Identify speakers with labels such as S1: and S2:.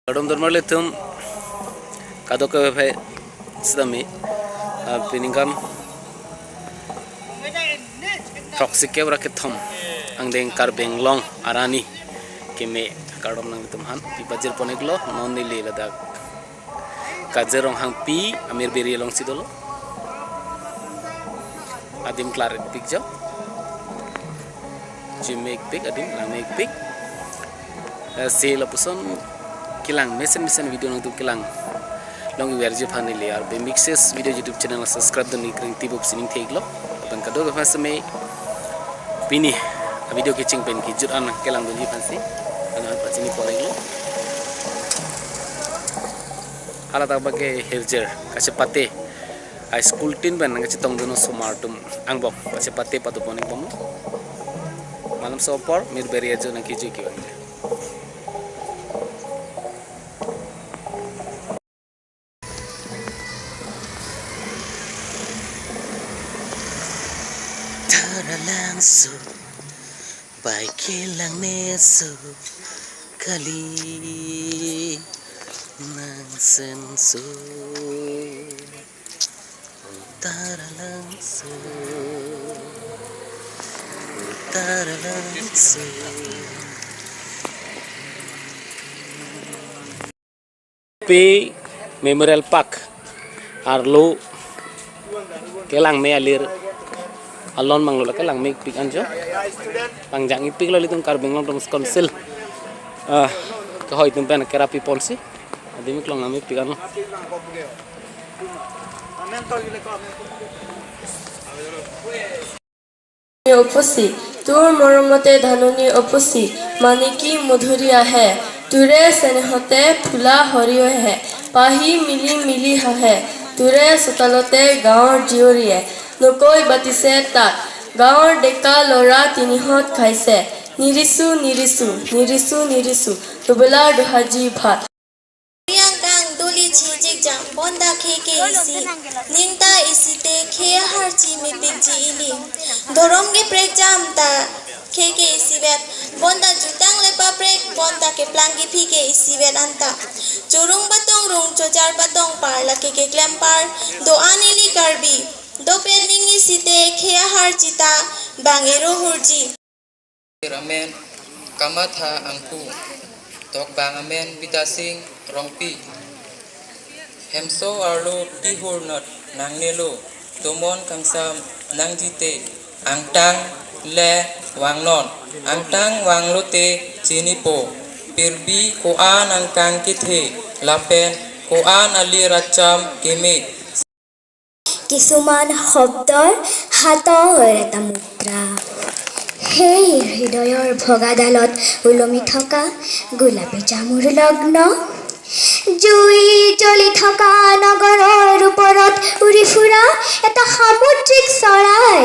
S1: Kadom dormale tum kadok ke sedami piningkam proxy ke berak thom angdeng Karbi Anglong arani keme kadom nang tum han pibajir poneglo non nili ladak kajerong hang pi amir beri long sidolo adim klaret picture Jimek pik adim lamek pik sel apuson kilang mesen video nang tu kilang long werje fanili ar be mixes video YouTube channel subscribe dan ikring tibuk sining theglo apan kado ga fasme pini video kicing pen ki jur an kilang dun hi fansi ana pachini poleglo ala ta bage Hirjir Kachepate a school tin ban nang chitong duno somartum angbong Kachepate patu poning bomu malam sopor Rbey ajo nang kiju ki wang Taralangso-my kilang neso kali nang senso Taralangso Rbey Memorial Park Arlo kelang me alir alon manglo ke lang make pik anjo pangjang ipik lo litung Karbi Anglong Terms Council ke hoi tumpen kerapi polisi adimi klong nami pik ano
S2: অপুচি তোৰ মৰমতে ধাননি অপুচি মানিকি মধুৰি আহে তোৰে চেনেহতে ফুলা সৰিয়হে পাহি মিলি মিলি হাহে তোৰে চোতালতে গাঁৱৰ জীয়ৰীয়ে নকৈ বাতিছে তাত গাঁৱৰ ডেকা ল'ৰা তিনিহত খাইছে নিৰিছো নিৰিছো নিৰিছো নিৰিছো দুবেলাৰ দুসাজি ভাত
S3: bonda kheke isi ningta isite khe harchi me pekji ili doromge prek jam ta kheke isi bet bonda jutang le pa prek bonda ke plangi phike isi bet anta churung batong rung chojar batong par la ke klempar do anili karbi do pending isite khe harchi ta bangero hurji
S4: ramen kamatha angku tok bang amen bitasing rongpi Hemso arlo tihur not nang nelo tomon kangsam nang jite angtang le wangnon angtang wanglote chinipo pirbi koan angkang kithe lapen koan ali racham keme
S5: কিছুমান শব্দৰ হাতৰ এটা মুদ্ৰা সেই হৃদয়ৰ ভগাডালত ওলমি থকা গোলাপী জামুৰ লগ্ন জুই জ্বলি থকা নগৰৰ ওপৰত উৰি ফুৰা এটা সামুদ্ৰিক চৰাই